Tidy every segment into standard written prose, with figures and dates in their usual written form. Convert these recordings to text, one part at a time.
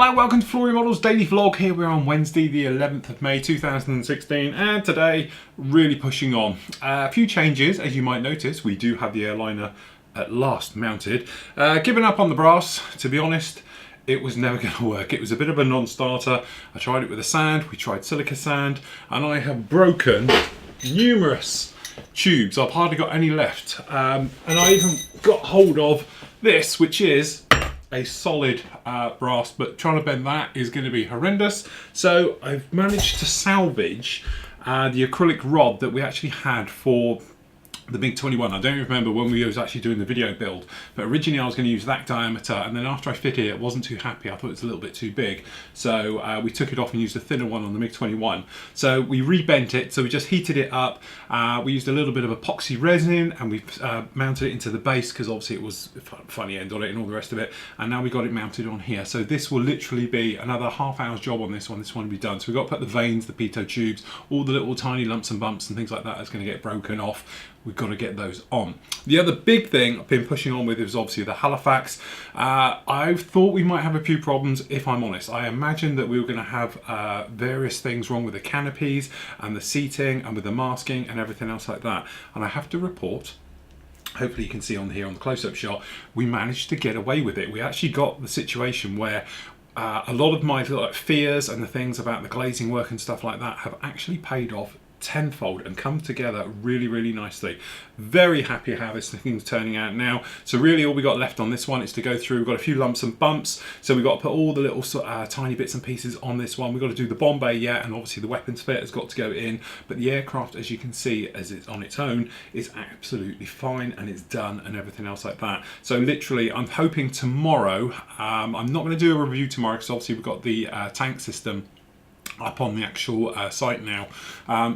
Hello, welcome to Flory Models Daily Vlog. Here we're on Wednesday the 11th of May 2016 and today really pushing on. A few changes, as you might notice. We do have the airliner at last mounted. Giving up on the brass, to be honest. It was never going to work. It was a bit of a non-starter. I tried it with a sand, we tried silica sand, and I have broken numerous tubes. I've hardly got any left. And I even got hold of this, which is a solid brass, but trying to bend that is going to be horrendous. So I've managed to salvage the acrylic rod that we actually had for the MiG-21. I don't even remember when we was actually doing the video build, but originally I was going to use that diameter, and then after I fitted it, wasn't too happy. I thought it was a little bit too big, so we took it off and used a thinner one on the MiG-21. So we rebent it, so we just heated it up. We used a little bit of epoxy resin, and we mounted it into the base because obviously it was a funny end on it and all the rest of it, and now we got it mounted on here. So this will literally be another half hour's job on this one. This one will be done. So we've got to put the vanes, the pitot tubes, all the little tiny lumps and bumps and things like that that's going to get broken off. We've got to get those on. The other big thing I've been pushing on with is obviously the Halifax. I thought we might have a few problems, if I'm honest. I imagined that we were going to have various things wrong with the canopies and the seating and with the masking and everything else like that. And I have to report, hopefully you can see on here on the close-up shot, we managed to get away with it. We actually got the situation where a lot of my fears and the things about the glazing work and stuff like that have actually paid off tenfold and come together really nicely. Very happy how this thing's turning out now. So really all we got left on this one is to go through. We've got a few lumps and bumps, so we've got to put all the little tiny bits and pieces on this one. We've got to do the bomb bay yet, and obviously the weapons fit has got to go in, but the aircraft, as you can see, as it's on its own, is absolutely fine and it's done and everything else like that. So literally I'm hoping tomorrow, I'm not going to do a review tomorrow because obviously we've got the tank system up on the actual site now,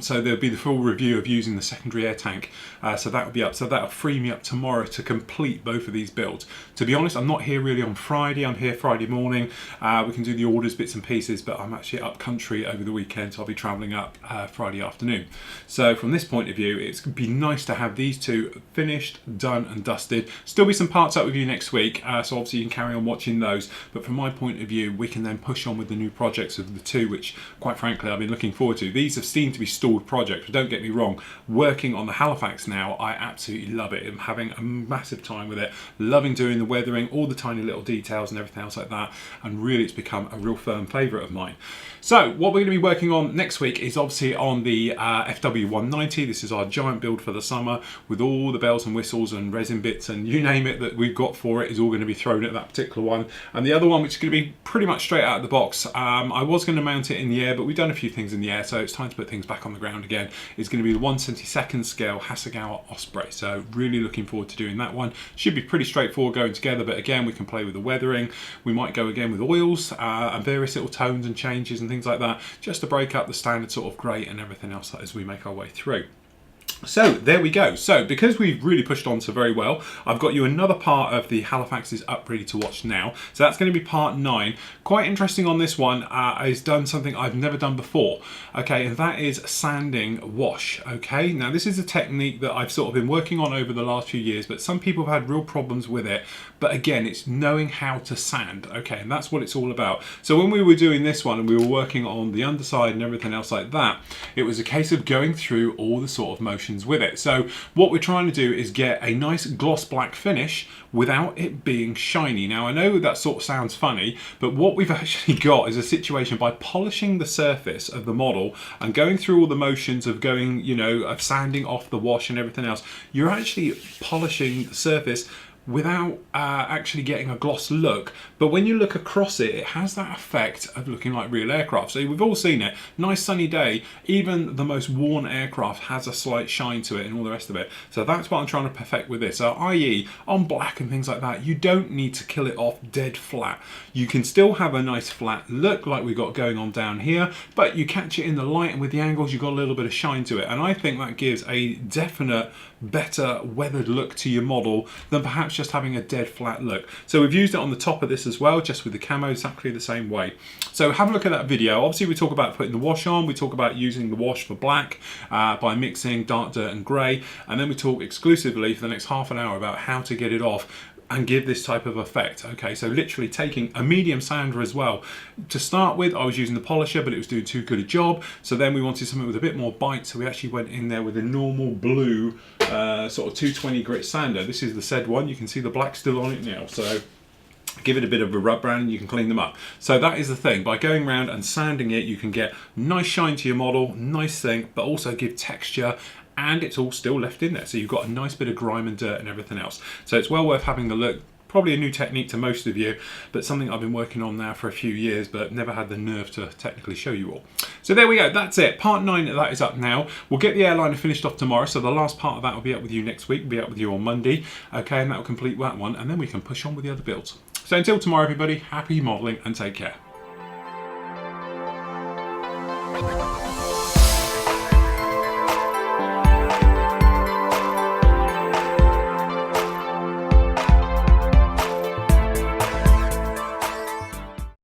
so there'll be the full review of using the secondary air tank, so that will be up, so that'll free me up tomorrow to complete both of these builds. To be honest, I'm not here really on Friday. I'm here Friday morning. We can do the orders, bits and pieces, but I'm actually up country over the weekend, so I'll be travelling up Friday afternoon. So from this point of view, it's going to be nice to have these two finished, done and dusted. Still be some parts up with you next week, so obviously you can carry on watching those, but from my point of view, we can then push on with the new projects of the two, which quite frankly I've been looking forward to. These have seemed to be stalled projects, but don't get me wrong, working on the Halifax now, I absolutely love it. I'm having a massive time with it, loving doing the weathering, all the tiny little details and everything else like that, and really it's become a real firm favourite of mine. So what we're going to be working on next week is obviously on the FW190. This is our giant build for the summer with all the bells and whistles and resin bits and you name it that we've got for it is all going to be thrown at that particular one. And the other one, which is going to be pretty much straight out of the box, I was going to mount it in the air, but we've done a few things in the air, so it's time to put things back on the ground again. It's going to be the 1/72nd scale Hasegawa Osprey, so really looking forward to doing that one. Should be pretty straightforward going together, but again we can play with the weathering. We might go again with oils and various little tones and changes and things like that, just to break up the standard sort of grey and everything else as we make our way through. So there we go. So because we've really pushed on so very well, I've got you another part of the Halifax is up ready to watch now. So that's going to be part 9. Quite interesting on this one, is done something I've never done before. Okay, and that is sanding wash. Okay, now this is a technique that I've sort of been working on over the last few years, but some people have had real problems with it. But again, it's knowing how to sand. Okay, and that's what it's all about. So when we were doing this one and we were working on the underside and everything else like that, it was a case of going through all the sort of motions with it. So what we're trying to do is get a nice gloss black finish without it being shiny. Now I know that sort of sounds funny, but what we've actually got is a situation by polishing the surface of the model and going through all the motions of going, you know, of sanding off the wash and everything else, you're actually polishing the surface without actually getting a gloss look. But when you look across it, it has that effect of looking like real aircraft. So we've all seen it. Nice sunny day, even the most worn aircraft has a slight shine to it and all the rest of it. So that's what I'm trying to perfect with this. So i.e. on black and things like that, you don't need to kill it off dead flat. You can still have a nice flat look like we've got going on down here, but you catch it in the light and with the angles, you've got a little bit of shine to it. And I think that gives a definite better weathered look to your model than perhaps just having a dead flat look. So we've used it on the top of this as well, just with the camo exactly the same way. So have a look at that video. Obviously we talk about putting the wash on, we talk about using the wash for black by mixing dark dirt and grey, and then we talk exclusively for the next half an hour about how to get it off and give this type of effect. Okay, so literally taking a medium sander as well. To start with, I was using the polisher, but it was doing too good a job. So then we wanted something with a bit more bite, so we actually went in there with a normal blue sort of 220 grit sander. This is the said one. You can see the black still on it now. So give it a bit of a rub round and you can clean them up. So that is the thing. By going around and sanding it, you can get nice shine to your model, nice thing, but also give texture, and it's all still left in there. So you've got a nice bit of grime and dirt and everything else. So it's well worth having a look. Probably a new technique to most of you, but something I've been working on now for a few years, but never had the nerve to technically show you all. So there we go, that's it. Part 9 of that is up now. We'll get the airliner finished off tomorrow, so the last part of that will be up with you next week, will be up with you on Monday. Okay, and that will complete that one, and then we can push on with the other builds. So until tomorrow, everybody, happy modelling and take care.